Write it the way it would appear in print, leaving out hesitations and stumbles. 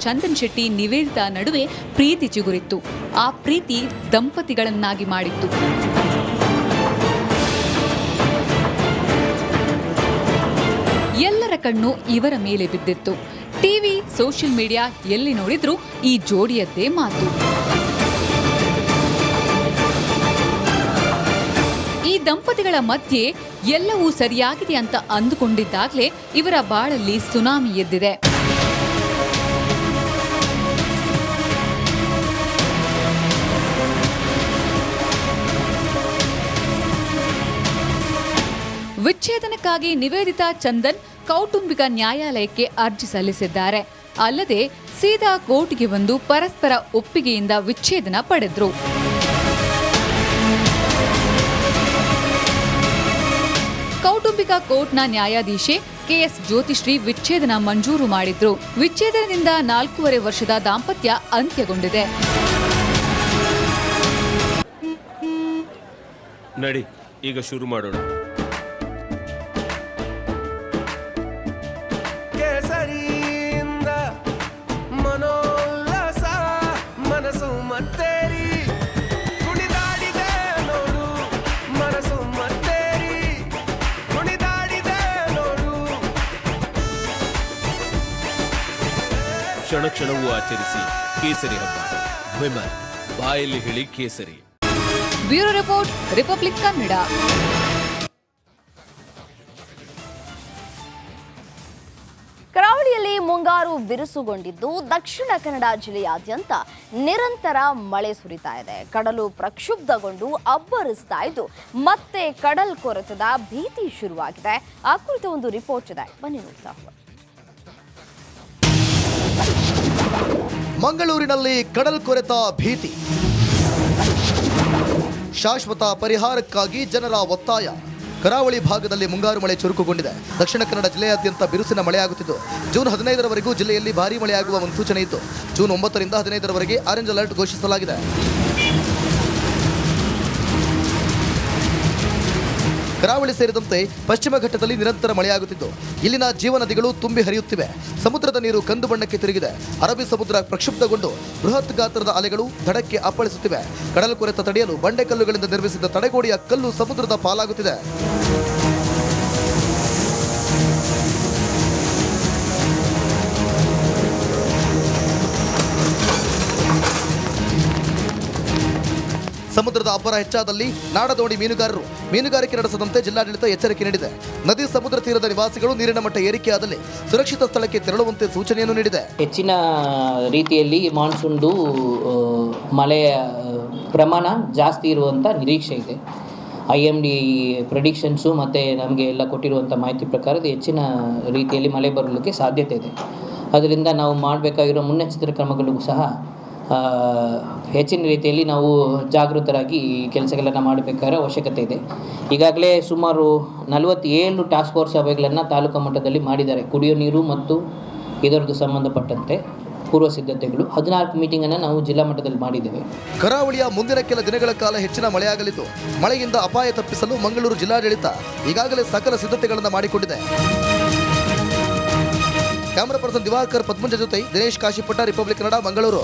ಚಂದನ್ ಶೆಟ್ಟಿ ನಿವೇದಿತಾ ನಡುವೆ ಪ್ರೀತಿ ಚಿಗುರಿತ್ತು. ಆ ಪ್ರೀತಿ ದಂಪತಿಗಳನ್ನಾಗಿ ಮಾಡಿತ್ತು. ಎಲ್ಲರ ಕಣ್ಣು ಇವರ ಮೇಲೆ ಬಿದ್ದಿತ್ತು. ಟಿವಿ, ಸೋಷಿಯಲ್ ಮೀಡಿಯಾ ಎಲ್ಲಿ ನೋಡಿದ್ರೂ ಈ ಜೋಡಿಯದ್ದೇ ಮಾತು. ಈ ದಂಪತಿಗಳ ಮಧ್ಯೆ ಎಲ್ಲವೂ ಸರಿಯಾಗಿದೆ ಅಂತ ಅಂದುಕೊಂಡಿದ್ದಾಗಲೇ ಇವರ ಬಾಳಲ್ಲಿ ಸುನಾಮಿ ಎದ್ದಿದೆ. ವಿಚ್ಛೇದನಕ್ಕಾಗಿ ನಿವೇದಿತಾ ಚಂದನ್ ಕೌಟುಂಬಿಕ ನ್ಯಾಯಾಲಯಕ್ಕೆ ಅರ್ಜಿ ಸಲ್ಲಿಸಿದ್ದಾರೆ. ಅಲ್ಲದೆ ಸೀದಾ ಕೋರ್ಟ್ಗೆ ಬಂದು ಪರಸ್ಪರ ಒಪ್ಪಿಗೆಯಿಂದ ವಿಚ್ಛೇದನ ಪಡೆದ್ರು. ಕೌಟುಂಬಿಕ ಕೋರ್ಟ್ನ ನ್ಯಾಯಾಧೀಶೆ ಕೆಎಸ್ ಜ್ಯೋತಿಶ್ರೀ ವಿಚ್ಛೇದನ ಮಂಜೂರು ಮಾಡಿದ್ರು. ವಿಚ್ಛೇದನದಿಂದ 4.5 ವರ್ಷದ ದಾಂಪತ್ಯ ಅಂತ್ಯಗೊಂಡಿದೆ. ನಡಿ, ಈಗ ಶುರು ಮಾಡೋಣ. ಕ್ಷಣ ಕ್ಷಣವೂ ಆಚರಿಸಿ ಕೇಸರಿ ಹಬ್ಬ. ವಿಮಲ್, ಬಾಯಲ್ಲಿ ಹೇಳಿ ಕೇಸರಿ. Bureau report, republic Kannada. ಕರಾವಳಿಯಲ್ಲಿ ಮುಂಗಾರು ಬಿರುಸುಗೊಂಡಿದ್ದು ದಕ್ಷಿಣ ಕನ್ನಡ ಜಿಲ್ಲೆಯಾದ್ಯಂತ ನಿರಂತರ ಮಳೆ ಸುರಿತಾ ಇದೆ. ಕಡಲು ಪ್ರಕ್ಷುಬ್ಧಗೊಂಡು ಅಬ್ಬರಿಸ್ತಾ ಇದ್ದು ಮತ್ತೆ ಕಡಲ್ ಕೊರೆತದ ಭೀತಿ ಶುರುವಾಗಿದೆ. ಆ ಕುರಿತು ಒಂದು ರಿಪೋರ್ಟ್ ಇದೆ, ಬನ್ನಿ ನೋಡ್ತಾ ಹೋಗೋಣ. ಮಂಗಳೂರಿನಲ್ಲಿ ಕಡಲ್ ಕೊರೆತ ಭೀತಿ. ಶಾಶ್ವತ ಪರಿಹಾರಕ್ಕಾಗಿ ಜನರ ಒತ್ತಾಯ. ಕರಾವಳಿ ಭಾಗದಲ್ಲಿ ಮುಂಗಾರು ಮಳೆ ಚುರುಕುಗೊಂಡಿದೆ. ದಕ್ಷಿಣ ಕನ್ನಡ ಜಿಲ್ಲೆಯಾದ್ಯಂತ ಬಿರುಸಿನ ಮಳೆಯಾಗುತ್ತಿದ್ದು ಜೂನ್ 15ರವರೆಗೂ ಜಿಲ್ಲೆಯಲ್ಲಿ ಭಾರೀ ಮಳೆಯಾಗುವ ಮುನ್ಸೂಚನೆ ಇತ್ತು. ಜೂನ್ 9ರಿಂದ 15ರವರೆಗೆ ಆರೆಂಜ್ ಅಲರ್ಟ್ ಘೋಷಿಸಲಾಗಿದೆ. ಕರಾವಳಿ ಸೇರಿದಂತೆ ಪಶ್ಚಿಮ ಘಟ್ಟದಲ್ಲಿ ನಿರಂತರ ಮಳೆಯಾಗುತ್ತಿದ್ದು ಇಲ್ಲಿನ ಜೀವನದಿಗಳು ತುಂಬಿ ಹರಿಯುತ್ತಿವೆ. ಸಮುದ್ರದ ನೀರು ಕಂದು ಬಣ್ಣಕ್ಕೆ ತಿರುಗಿದೆ. ಅರಬ್ಬಿ ಸಮುದ್ರ ಪ್ರಕ್ಷುಬ್ಧಗೊಂಡು ಬೃಹತ್ ಗಾತ್ರದ ಅಲೆಗಳು ದಡಕ್ಕೆ ಅಪ್ಪಳಿಸುತ್ತಿವೆ. ಕಡಲು ಕೊರೆತ ತಡೆಯಲು ಬಂಡೆಕಲ್ಲುಗಳಿಂದ ನಿರ್ಮಿಸಿದ ತಡೆಗೋಡೆಯ ಕಲ್ಲು ಸಮುದ್ರದ ಪಾಲಾಗುತ್ತಿದೆ. ಸಮುದ್ರದ ಅಬ್ಬರ ಹೆಚ್ಚಾದಲ್ಲಿ ನಾಡದೋಣಿ ಮೀನುಗಾರಿಕೆ ನಡೆಸದಂತೆ ಜಿಲ್ಲಾಡಳಿತ ಎಚ್ಚರಿಕೆ ನೀಡಿದೆ. ನದಿ ಸಮುದ್ರ ತೀರದ ನಿವಾಸಿಗಳು ನೀರಿನ ಮಟ್ಟ ಏರಿಕೆಯಾದಲ್ಲಿ ಸುರಕ್ಷಿತ ಸ್ಥಳಕ್ಕೆ ತೆರಳುವಂತೆ ಸೂಚನೆಯನ್ನು ನೀಡಿದೆ. ಹೆಚ್ಚಿನ ರೀತಿಯಲ್ಲಿ ಮಾನ್ಸೂನ್ದು ಮಳೆಯ ಪ್ರಮಾಣ ಜಾಸ್ತಿ ಇರುವಂಥ ನಿರೀಕ್ಷೆ ಇದೆ. IMD ಪ್ರೆಡಿಕ್ಷನ್ಸು ಮತ್ತು ನಮಗೆ ಎಲ್ಲ ಕೊಟ್ಟಿರುವಂಥ ಮಾಹಿತಿ ಪ್ರಕಾರ ಹೆಚ್ಚಿನ ರೀತಿಯಲ್ಲಿ ಮಳೆ ಬರಲಿಕ್ಕೆ ಸಾಧ್ಯತೆ ಇದೆ. ಅದರಿಂದ ನಾವು ಮಾಡಬೇಕಾಗಿರೋ ಮುನ್ನೆಚ್ಚರಿಕೆ ಕ್ರಮಗಳಿಗೂ ಸಹ ಹೆಚ್ಚಿನ ರೀತಿಯಲ್ಲಿ ನಾವು ಜಾಗೃತರಾಗಿ ಕೆಲಸಗಳನ್ನು ಮಾಡಬೇಕಾದ ಅವಶ್ಯಕತೆ ಇದೆ. ಈಗಾಗಲೇ ಸುಮಾರು 47 ಟಾಸ್ಕ್ ಫೋರ್ಸ್ ಸಭೆಗಳನ್ನು ತಾಲೂಕು ಮಟ್ಟದಲ್ಲಿ ಮಾಡಿದ್ದಾರೆ. ಕುಡಿಯೋ ನೀರು ಮತ್ತು ಇದರದ್ದು ಸಂಬಂಧಪಟ್ಟಂತೆ ಪೂರ್ವ ಸಿದ್ಧತೆಗಳು 14 ಮೀಟಿಂಗನ್ನು ನಾವು ಜಿಲ್ಲಾ ಮಟ್ಟದಲ್ಲಿ ಮಾಡಿದ್ದೇವೆ. ಕರಾವಳಿಯ ಮುಂದಿನ ಕೆಲ ದಿನಗಳ ಕಾಲ ಹೆಚ್ಚಿನ ಮಳೆಯಾಗಲಿದ್ದು ಮಳೆಯಿಂದ ಅಪಾಯ ತಪ್ಪಿಸಲು ಮಂಗಳೂರು ಜಿಲ್ಲಾಡಳಿತ ಈಗಾಗಲೇ ಸಕಲ ಸಿದ್ಧತೆಗಳನ್ನು ಮಾಡಿಕೊಂಡಿದೆ. ಕ್ಯಾಮರಾ ಪರ್ಸನ್ ದಿವಾಕರ್ ಪದ್ಮಂಜ ಜೊತೆ ದಿನೇಶ್ ಕಾಶಿಪಟ್ಟ, ರಿಪಬ್ಲಿಕ್ ಕನ್ನಡ, ಮಂಗಳೂರು.